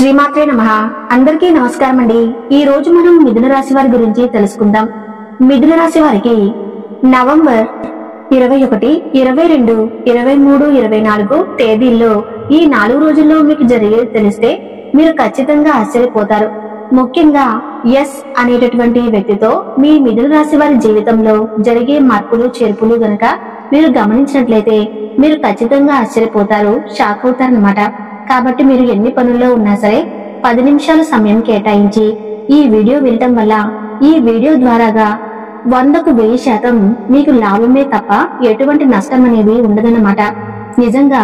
శ్రీమాత్రే నమః. అందరికీ నమస్కారం అండి. ఈ రోజు మనం మిథున రాశి వారి గురించి తెలుసుకుందాం. మిథున రాశి వారికి నవంబర్ 21, 22, 23, 24 తేదీల్లో ఈ 4 రోజుల్లో మీకు జరిగేది తెలిస్తే మీరు ఖచ్చితంగా ఆశ్చర్యపోతారు. ముఖ్యంగా ఎస్ అనేటటువంటి వ్యక్తితో మీ మిథున రాశి వారి జీవితంలో జరిగే మార్పులు చేర్పులు గనక మీరు గమనించినట్లయితే మీరు ఖచ్చితంగా ఆశ్చర్యపోతారు, షాక్ అవుతారన్నమాట. కాబట్టి మీరు ఎన్ని పనుల్లో ఉన్నా సరే 10 నిమిషాల సమయం కేటాయించి ఈ వీడియో వినటం వల్ల ఈ వీడియో ద్వారాగా 100కు 1000% మీకు లాభమే తప్ప ఎటువంటి నష్టం అనేది ఉండదన్నమాట. నిజంగా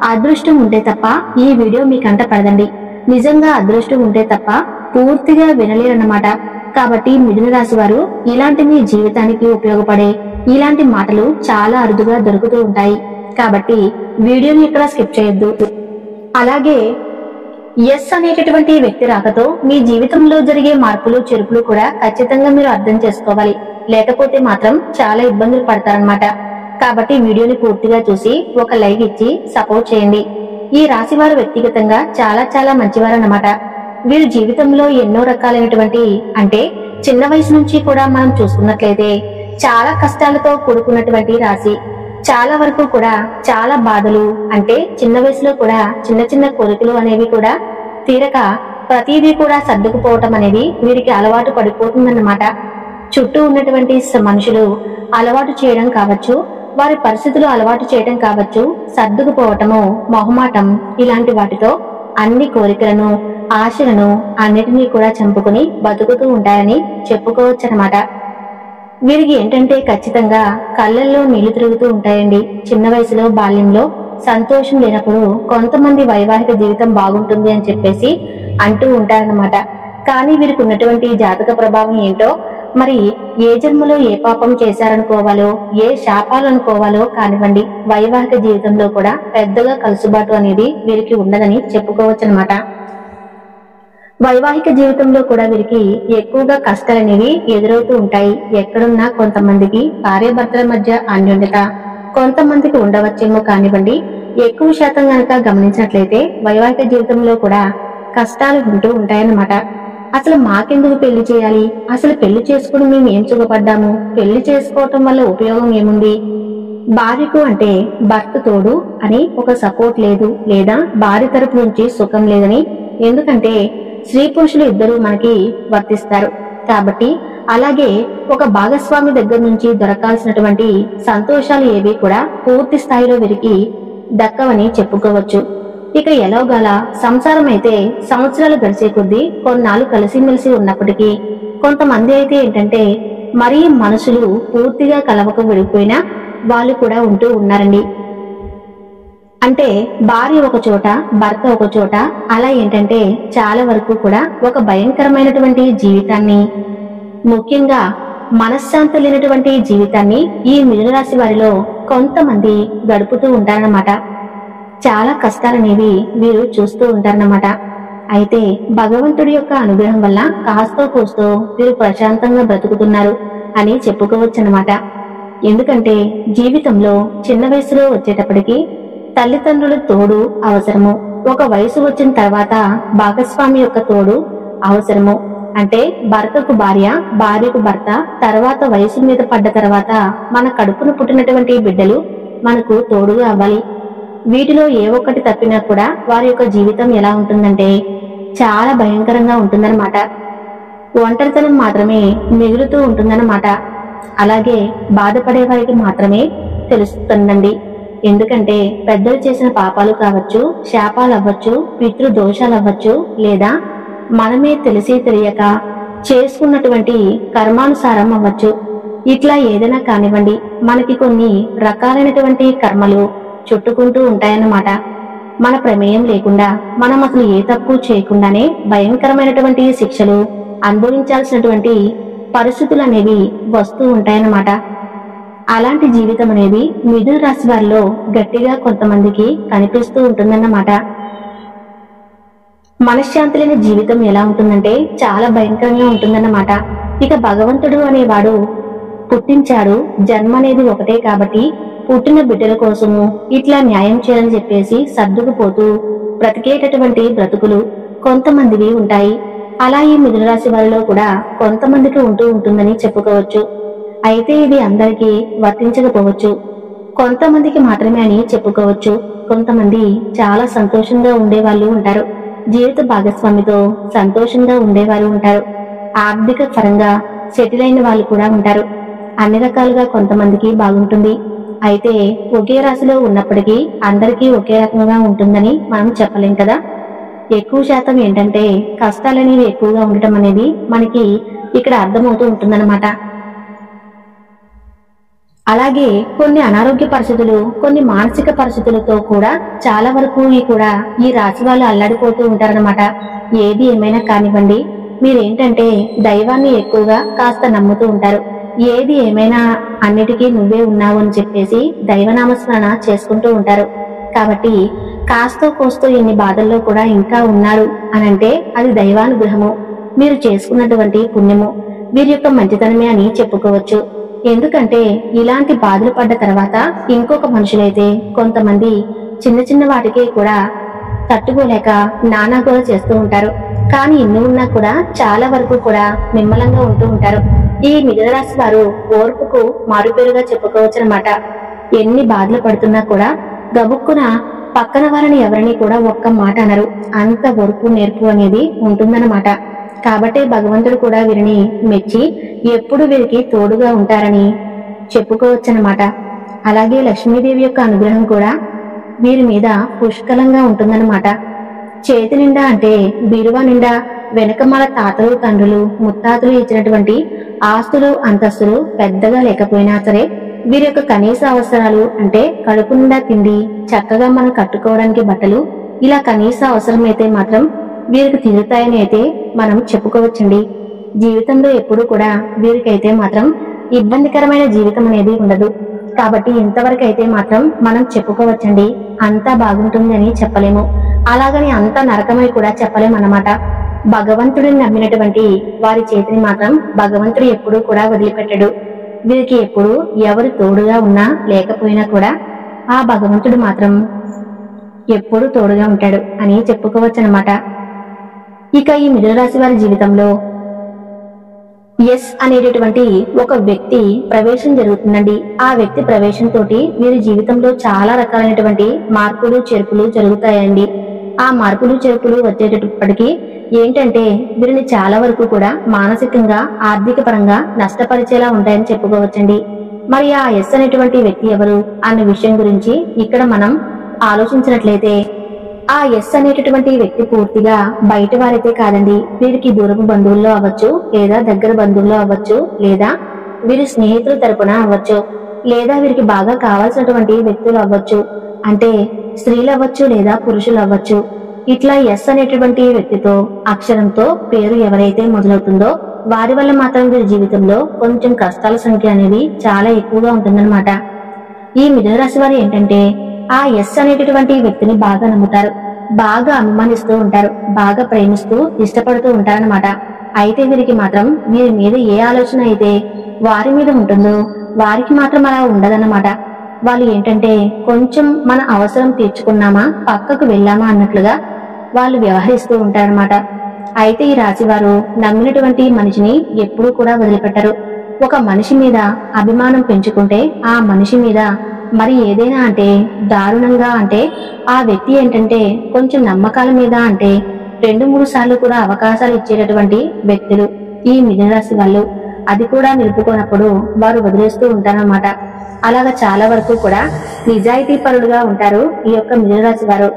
అదృష్టం ఉంటే తప్ప ఈ వీడియో మీ కంట పడదండి. నిజంగా అదృష్టం ఉంటే తప్ప పూర్తిగా వినలేరన్నమాట. కాబట్టి మిథున రాశి వారు ఇలాంటి మీ జీవితానికి ఉపయోగపడే ఇలాంటి మాటలు చాలా అరుదుగా దొరుకుతూ ఉంటాయి. కాబట్టి వీడియోని ఇక్కడ స్కిప్ చేయొద్దు. అలాగే ఎస్ అనేటటువంటి వ్యక్తి రాకతో మీ జీవితంలో జరిగే మార్పులు చెరుపులు కూడా ఖచ్చితంగా మీరు అర్థం చేసుకోవాలి. లేకపోతే మాత్రం చాలా ఇబ్బందులు పడతారన్నమాట. కాబట్టి వీడియోని పూర్తిగా చూసి ఒక లైక్ ఇచ్చి సపోర్ట్ చేయండి. ఈ రాశి వారు వ్యక్తిగతంగా చాలా మంచివారన్నమాట. వీరి జీవితంలో ఎన్నో రకాలైనటువంటి అంటే చిన్న వయసు నుంచి కూడా మనం చూసుకున్నట్లయితే చాలా కష్టాలతో కూడుకున్నటువంటి రాశి. చాలా వరకు కూడా చాలా బాధలు అంటే చిన్న వయసులో కూడా చిన్న కోరికలు అనేవి కూడా తీరక ప్రతిదీ కూడా సర్దుకుపోవటం అనేది వీరికి అలవాటు పడిపోతుందన్నమాట. చుట్టూ ఉన్నటువంటి మనుషులు అలవాటు చేయడం కావచ్చు, వారి పరిస్థితులు అలవాటు చేయడం కావచ్చు, సర్దుకుపోవటము, మొహమాటం ఇలాంటి వాటితో అన్ని కోరికలను ఆశలను అన్నిటినీ కూడా చంపుకుని బతుకుతూ ఉంటారని చెప్పుకోవచ్చనమాట. వీరికి ఏంటంటే ఖచ్చితంగా కళ్ళల్లో నీళ్లు తిరుగుతూ ఉంటాయండి. చిన్న వయసులో బాల్యంలో సంతోషం లేనప్పుడు కొంతమంది వైవాహిక జీవితం బాగుంటుంది అని చెప్పేసి అంటూ ఉంటారన్నమాట. కానీ వీరికి ఉన్నటువంటి జాతక ప్రభావం ఏంటో మరి ఏ జన్మలో ఏ పాపం చేశారనుకోవాలో ఏ శాపాలు అనుకోవాలో కానివ్వండి, వైవాహిక జీవితంలో కూడా పెద్దగా కలుసుబాటు అనేది వీరికి ఉండదని చెప్పుకోవచ్చు అనమాట. వైవాహిక జీవితంలో కూడా వీరికి ఎక్కువగా కష్టాలు అనేవి ఎదురవుతూ ఉంటాయి. ఎక్కడున్నా కొంతమందికి భార్యాభర్తల మధ్య అన్యోన్యత కొంతమందికి ఉండవచ్చేమో కానివ్వండి. ఎక్కువ శాతం కనుక గమనించినట్లయితే వైవాహిక జీవితంలో కూడా కష్టాలు ఉంటూ ఉంటాయన్నమాట. అసలు మాకెందుకు పెళ్లి చేయాలి, అసలు పెళ్లి చేసుకుని మేము ఏం సుఖపడ్డాము, పెళ్లి చేసుకోవటం వల్ల ఉపయోగం ఏముంది, భార్యకు అంటే భర్త తోడు అని ఒక సపోర్ట్ లేదు, లేదా భార్య తరపు నుంచి సుఖం లేదని, ఎందుకంటే స్త్రీ పురుషులు ఇద్దరు మనకి వర్తిస్తారు కాబట్టి. అలాగే ఒక భాగస్వామి దగ్గర నుంచి దొరకాల్సినటువంటి సంతోషాలు ఏవి కూడా పూర్తి స్థాయిలో వీరికి దక్కవని చెప్పుకోవచ్చు. ఇక ఎలాగల సంసారం అయితే సంవత్సరాలు గడిచే కొద్దీ కొన్నాళ్ళు కలిసిమెలిసి ఉన్నప్పటికీ కొంతమంది అయితే ఏంటంటే మరీ మనసులు పూర్తిగా కలవక విడిపోయినా వాళ్ళు కూడా ఉంటూ ఉన్నారండి. అంటే భార్య ఒక చోట భర్త ఒక చోట, అలా ఏంటంటే చాలా వరకు కూడా ఒక భయంకరమైనటువంటి జీవితాన్ని, ముఖ్యంగా మనశ్శాంతి లేనటువంటి జీవితాన్ని ఈ మిథున రాశి వారిలో కొంతమంది గడుపుతూ ఉంటారన్నమాట. చాలా కష్టాలనేవి వీరు చూస్తూ ఉంటారన్నమాట. అయితే భగవంతుడి యొక్క అనుగ్రహం వల్ల కాస్తో కూస్తో వీరు ప్రశాంతంగా బ్రతుకుతున్నారు అని చెప్పుకోవచ్చు అన్నమాట. ఎందుకంటే జీవితంలో చిన్న వయసులో వచ్చేటప్పటికి తల్లిదండ్రుల తోడు అవసరము, ఒక వయసు వచ్చిన తర్వాత భాగస్వామి యొక్క తోడు అవసరము. అంటే భర్తకు భార్య, భార్యకు భర్త, తర్వాత వయసు మీద పడ్డ తర్వాత మన కడుపును పుట్టినటువంటి బిడ్డలు మనకు తోడుగా అవ్వాలి. వీటిలో ఏ ఒక్కటి తప్పినా కూడా వారి యొక్క జీవితం ఎలా ఉంటుందంటే చాలా భయంకరంగా ఉంటుందన్నమాట. ఒంటరితనం మాత్రమే మిగులుతూ ఉంటుందన్నమాట. అలాగే బాధపడే వారికి మాత్రమే తెలుస్తుందండి. ఎందుకంటే పెద్దలు చేసిన పాపాలు కావచ్చు, శాపాలు అవ్వచ్చు, పితృ దోషాలు అవ్వచ్చు, లేదా మనమే తెలిసి తెలియక చేసుకున్నటువంటి కర్మానుసారం అవ్వచ్చు. ఇట్లా ఏదైనా కానివ్వండి, మనకి కొన్ని రకాలైనటువంటి కర్మలు చుట్టుకుంటూ ఉంటాయన్నమాట. మన ప్రమేయం లేకుండా మనం అసలు ఏ తప్పు చేయకుండానే భయంకరమైనటువంటి శిక్షలు అనుభవించాల్సినటువంటి పరిస్థితులు అనేవి వస్తూ ఉంటాయన్నమాట. అలాంటి జీవితం అనేది మిథున రాశి వారిలో గట్టిగా కొంతమందికి కనిపిస్తూ ఉంటుందన్నమాట. మనశ్శాంతి లేని జీవితం ఎలా ఉంటుందంటే చాలా భయంకరంగా ఉంటుందన్నమాట. ఇక భగవంతుడు అనేవాడు పుట్టించాడు, జన్మ అనేది ఒకటే కాబట్టి పుట్టిన బిడ్డల కోసము ఇట్లా న్యాయం చేయాలని చెప్పేసి సర్దుకుపోతూ బ్రతికేటటువంటి బ్రతుకులు కొంతమందివి ఉంటాయి. అలా ఈ మిథున రాశి వారిలో కూడా కొంతమందికి ఉంటుందని చెప్పుకోవచ్చు. అయితే ఇది అందరికీ వర్తించకపోవచ్చు, కొంతమందికి మాత్రమే అని చెప్పుకోవచ్చు. కొంతమంది చాలా సంతోషంగా ఉండే వాళ్ళు ఉంటారు, జీవిత భాగస్వామితో సంతోషంగా ఉండేవారు ఉంటారు, ఆర్థిక పరంగా సెటిల్ అయిన వాళ్ళు కూడా ఉంటారు. అన్ని రకాలుగా కొంతమందికి బాగుంటుంది. అయితే ఒకే రాశిలో ఉన్నప్పటికీ అందరికీ ఒకే రకంగా ఉంటుందని మనం చెప్పలేం కదా. ఎక్కువ శాతం ఏంటంటే కష్టాలనేవి ఎక్కువగా ఉండటం అనేది మనకి ఇక్కడ అర్థమవుతూ ఉంటుందన్నమాట. అలాగే కొన్ని అనారోగ్య పరిస్థితులు, కొన్ని మానసిక పరిస్థితులతో కూడా చాలా వరకు ఈ రాశి వాళ్ళు అల్లాడిపోతూ ఉంటారనమాట. ఏది ఏమైనా కానివ్వండి, మీరేంటంటే దైవాన్ని ఎక్కువగా కాస్త నమ్ముతూ ఉంటారు. ఏది ఏమైనా అన్నిటికీ నువ్వే ఉన్నావు అని చెప్పేసి దైవనామస్మరణ చేసుకుంటూ ఉంటారు. కాబట్టి కాస్తో కోస్తో ఎన్ని బాధల్లో కూడా ఇంకా ఉన్నారు అనంటే అది దైవానుగ్రహము, మీరు చేసుకున్నటువంటి పుణ్యము, వీరి యొక్క మంచితనమే అని చెప్పుకోవచ్చు. ఎందుకంటే ఇలాంటి బాధలు పడ్డ తర్వాత ఇంకొక మనుషులైతే కొంతమంది చిన్న చిన్న వాటికే కూడా తట్టుకోలేక నానా కూడా చేస్తూ ఉంటారు. కానీ ఇన్ని ఉన్నా కూడా చాలా వరకు కూడా నిమ్మలంగా ఉంటూ ఉంటారు. ఈ మిథున రాశి వారు ఓర్పుకు మారుపేరుగా చెప్పుకోవచ్చు అనమాట. ఎన్ని బాధలు పడుతున్నా కూడా గబుక్కున పక్కన వారిని ఎవరిని కూడా ఒక్క మాట అనరు. అంత ఓర్పు నేర్పు అనేది ఉంటుందన్నమాట. కాబట్టి భగవంతుడు కూడా వీరిని మెచ్చి ఎప్పుడు వీరికి తోడుగా ఉంటారని చెప్పుకోవచ్చనమాట. అలాగే లక్ష్మీదేవి యొక్క అనుగ్రహం కూడా వీరి మీద పుష్కలంగా ఉంటుందన్నమాట. చేతి నిండా అంటే బీరువా నిండా వెనకమాల తాతలు తండ్రులు ముత్తాతలు ఇచ్చినటువంటి ఆస్తులు అంతస్తులు పెద్దగా లేకపోయినా సరే వీరి యొక్క కనీస అవసరాలు అంటే కడుపు నిండా తిండి, చక్కగా మనం కట్టుకోవడానికి బట్టలు, ఇలా కనీస అవసరమైతే మాత్రం వీరికి తీరుతాయని అయితే మనం చెప్పుకోవచ్చండి. జీవితంలో ఎప్పుడు కూడా వీరికైతే మాత్రం ఇబ్బందికరమైన జీవితం అనేది ఉండదు. కాబట్టి ఇంతవరకు అయితే మాత్రం మనం చెప్పుకోవచ్చండి, అంతా బాగుంటుంది అని చెప్పలేము, అలాగని అంతా నరకమై కూడా చెప్పలేమన్నమాట. భగవంతుడిని నమ్మినటువంటి వారి చేతిని మాత్రం భగవంతుడు ఎప్పుడూ కూడా వదిలిపెట్టడు. వీరికి ఎప్పుడు ఎవరు తోడుగా ఉన్నా లేకపోయినా కూడా ఆ భగవంతుడు మాత్రం ఎప్పుడు తోడుగా ఉంటాడు అని చెప్పుకోవచ్చు అనమాట. ఇక ఈ మిథున రాశి వారి జీవితంలో ఎస్ అనేటటువంటి ఒక వ్యక్తి ప్రవేశం జరుగుతుందండి. ఆ వ్యక్తి ప్రవేశం తోటి వీరి జీవితంలో చాలా రకాలైనటువంటి మార్పులు చేర్పులు జరుగుతాయండి. ఆ మార్పులు చేర్పులు వచ్చేటప్పటికి ఏంటంటే వీరిని చాలా వరకు కూడా మానసికంగా ఆర్థిక పరంగా నష్టపరిచేలా ఉంటాయని చెప్పుకోవచ్చండి. మరి ఆ ఎస్ అనేటువంటి వ్యక్తి ఎవరు అన్న విషయం గురించి ఇక్కడ మనం ఆలోచించినట్లయితే ఆ ఎస్ అనేటటువంటి వ్యక్తి పూర్తిగా బయట వారైతే కాదండి. వీరికి దూరపు బంధువుల్లో అవ్వచ్చు, లేదా దగ్గర బంధువుల్లో అవ్వచ్చు, లేదా వీరి స్నేహితుల తరపున అవ్వచ్చు, లేదా వీరికి బాగా కావాల్సినటువంటి వ్యక్తులు అవ్వచ్చు, అంటే స్త్రీలు అవ్వచ్చు లేదా పురుషులు అవ్వచ్చు. ఇట్లా ఎస్ అనేటువంటి వ్యక్తితో అక్షరంతో పేరు ఎవరైతే మొదలవుతుందో వారి వల్ల మాత్రం వీరి జీవితంలో కొంచెం కష్టాల సంఖ్య అనేది చాలా ఎక్కువగా ఉంటుందన్నమాట. ఈ మిథున రాశి వారు ఏంటంటే ఆ ఎస్ అనేటటువంటి వ్యక్తిని బాగా నమ్ముతారు, బాగా అభిమానిస్తూ ఉంటారు, బాగా ప్రేమిస్తూ ఇష్టపడుతూ ఉంటారన్నమాట. అయితే వీరికి మాత్రం వీరి మీద ఏ ఆలోచన అయితే వారి మీద ఉంటుందో వారికి మాత్రం అలా ఉండదన్నమాట. వాళ్ళు ఏంటంటే కొంచెం మన అవసరం తీర్చుకున్నామా పక్కకు వెళ్ళామా అన్నట్లుగా వాళ్ళు వ్యవహరిస్తూ ఉంటారన్నమాట. అయితే ఈ రాశి వారు నమ్మినటువంటి మనిషిని ఎప్పుడూ కూడా వదిలిపెట్టరు. ఒక మనిషి మీద అభిమానం పెంచుకుంటే ఆ మనిషి మీద మరి ఏదైనా అంటే దారుణంగా అంటే ఆ వ్యక్తి ఏంటంటే కొంచెం నమ్మకాల మీద అంటే 2-3 సార్లు కూడా అవకాశాలు ఇచ్చేటటువంటి వ్యక్తులు ఈ మిథున రాశి వాళ్ళు. అది కూడా నిలుపుకున్నప్పుడు వారు వదిలేస్తూ ఉంటారన్నమాట. అలాగా చాలా వరకు కూడా నిజాయితీ పరులుగా ఉంటారు ఈ యొక్క మిథున రాశి వారు.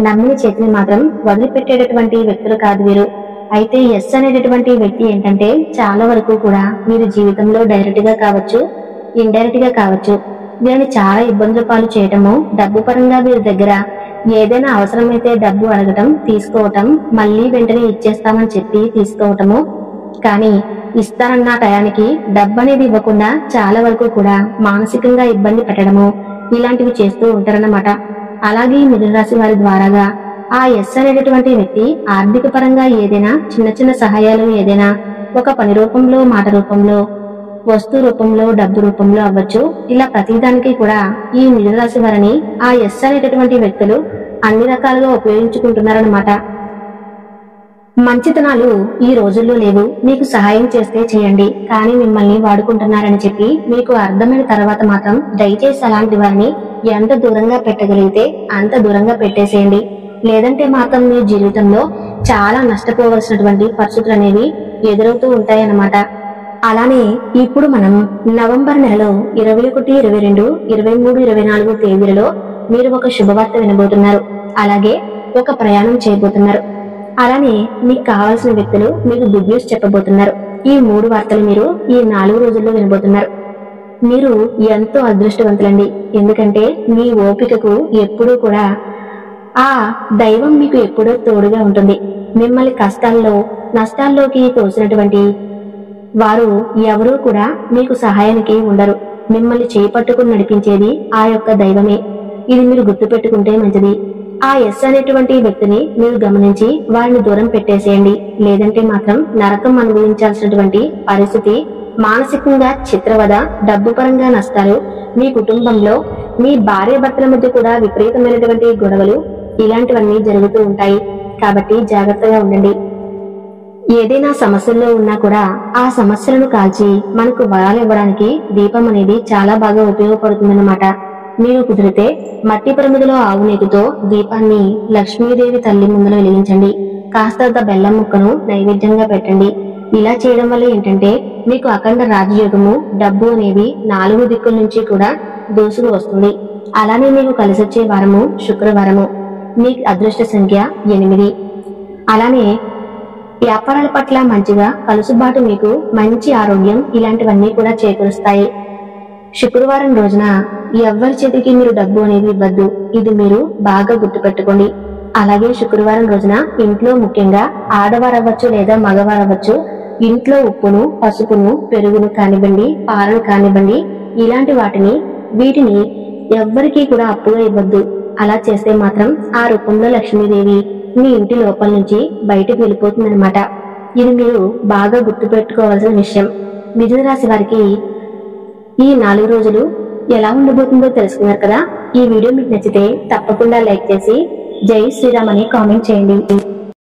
నమ్మిన చేతిని మాత్రం వదిలిపెట్టేటటువంటి వ్యక్తులు కాదు వీరు. అయితే ఎస్ అనేటటువంటి వ్యక్తి ఏంటంటే చాలా వరకు కూడా వీరి జీవితంలో డైరెక్ట్ గా కావచ్చు, ఇండైరెక్ట్ గా కావచ్చు, వీరిని చాలా ఇబ్బందుల పాలు చేయటము, డబ్బు పరంగా వీరి దగ్గర ఏదైనా అవసరమైతే డబ్బు అడగటం, తీసుకోవటం, మళ్ళీ వెంటనే ఇచ్చేస్తామని చెప్పి తీసుకోవటము, కానీ ఇస్తానన్న టయానికి డబ్బు అనేది ఇవ్వకుండా చాలా వరకు కూడా మానసికంగా ఇబ్బంది పెట్టడము, ఇలాంటివి చేస్తూ ఉంటారన్నమాట. అలాగే మిథున రాశి వారి ద్వారాగా ఆ ఎస్ అనేటటువంటి వ్యక్తి ఆర్థిక పరంగా ఏదైనా చిన్న చిన్న సహాయాలు ఏదైనా ఒక పని రూపంలో, మాట రూపంలో, వస్తు రూపంలో, డబ్బు రూపంలో అవ్వచ్చు, ఇలా ప్రతిదానికి కూడా ఈ మిథున రాశి వారిని ఆ ఎస్ అనేటటువంటి వ్యక్తులు అన్ని రకాలుగా ఉపయోగించుకుంటున్నారన్నమాట. మంచితనాలు ఈ రోజుల్లో లేవు. మీకు సహాయం చేస్తే చేయండి, కానీ మిమ్మల్ని వాడుకుంటున్నారని చెప్పి మీకు అర్థమైన తర్వాత మాత్రం దయచేసి అలాంటి వారిని ఎంత దూరంగా పెట్టగలిగితే అంత దూరంగా పెట్టేసేయండి. లేదంటే మాత్రం మీ జీవితంలో చాలా నష్టపోవలసినటువంటి పరిస్థితులు అనేవి ఎదురవుతూ ఉంటాయన్నమాట. అలానే ఇప్పుడు మనం నవంబర్ నెలలో 21, 22, 23, 24 తేదీలలో మీరు ఒక శుభవార్త వినబోతున్నారు. అలాగే ఒక ప్రయాణం చేయబోతున్నారు. అలానే మీకు కావాల్సిన వ్యక్తులు మీకు గుడ్ న్యూస్ చెప్పబోతున్నారు. ఈ 3 వార్తలు మీరు ఈ 4 రోజుల్లో వినబోతున్నారు. మీరు ఎంతో అదృష్టవంతులండి. ఎందుకంటే మీ ఓపికకు ఎప్పుడూ కూడా ఆ దైవం మీకు ఎప్పుడూ తోడుగా ఉంటుంది. మిమ్మల్ని కష్టాల్లో నష్టాల్లోకి తోసినటువంటి వారు ఎవరూ కూడా మీకు సహాయానికి ఉండరు. మిమ్మల్ని చేపట్టుకుని నడిపించేది ఆ యొక్క దైవమే. ఇది మీరు గుర్తుపెట్టుకుంటే మంచిది. ఆ ఎస్ అనేటువంటి వ్యక్తిని మీరు గమనించి వారిని దూరం పెట్టేసేయండి. లేదంటే మాత్రం నరకం అనుభవించాల్సినటువంటి పరిస్థితి, మానసికంగా చిత్రవద, డబ్బు పరంగా నష్టాలు, మీ కుటుంబంలో మీ భార్య భర్తల మధ్య కూడా విపరీతమైనటువంటి గొడవలు, ఇలాంటివన్నీ జరుగుతూ ఉంటాయి. కాబట్టి జాగ్రత్తగా ఉండండి. ఏదైనా సమస్యల్లో ఉన్నా కూడా ఆ సమస్యలను కాల్చి మనకు వరాలు ఇవ్వడానికి దీపం అనేది చాలా బాగా ఉపయోగపడుతుందన్నమాట. మీరు కుదిరితే మట్టి ప్రమిదలో ఆవు నేతితో దీపాన్ని లక్ష్మీదేవి తల్లి ముందర వెలిగించండి. కాస్తంత బెల్లం ముక్కను నైవేద్యంగా పెట్టండి. ఇలా చేయడం వల్ల ఏంటంటే మీకు అఖండ రాజయోగము, డబ్బు అనేది 4 దిక్కుల నుంచి కూడా దూసుకు వస్తుంది. అలానే మీకు కలిసొచ్చే వారము శుక్రవారము. మీ అదృష్ట సంఖ్య 8. అలానే వ్యాపారాల పట్ల మంచిగా కలుసుబాటు, మీకు మంచి ఆరోగ్యం, ఇలాంటివన్నీ కూడా చేకూరుస్తాయి. శుక్రవారం రోజున ఎవ్వరి చేతికి మీరు డబ్బు అనేది ఇవ్వద్దు. ఇది మీరు బాగా గుర్తుపెట్టుకోండి. అలాగే శుక్రవారం రోజున ఇంట్లో, ముఖ్యంగా ఆడవారు అవ్వచ్చు లేదా మగవారు అవ్వచ్చు, ఇంట్లో ఉప్పును, పసుపును, పెరుగును కానివ్వండి, పాలను కానివ్వండి, ఇలాంటి వీటిని ఎవ్వరికీ కూడా అప్పుగా ఇవ్వద్దు. అలా చేస్తే మాత్రం ఆ రూపంలో లక్ష్మీదేవి మీ ఇంటి లోపల నుంచి బయటకు వెళ్ళిపోతుందన్నమాట. ఇది మీరు బాగా గుర్తుపెట్టుకోవాల్సిన విషయం. మిథున రాశి వారికి ఈ 4 రోజులు ఎలా ఉండబోతుందో తెలుసుకున్నారు కదా. ఈ వీడియో మీకు నచ్చితే తప్పకుండా లైక్ చేసి జై శ్రీరామ్ అని కామెంట్ చేయండి.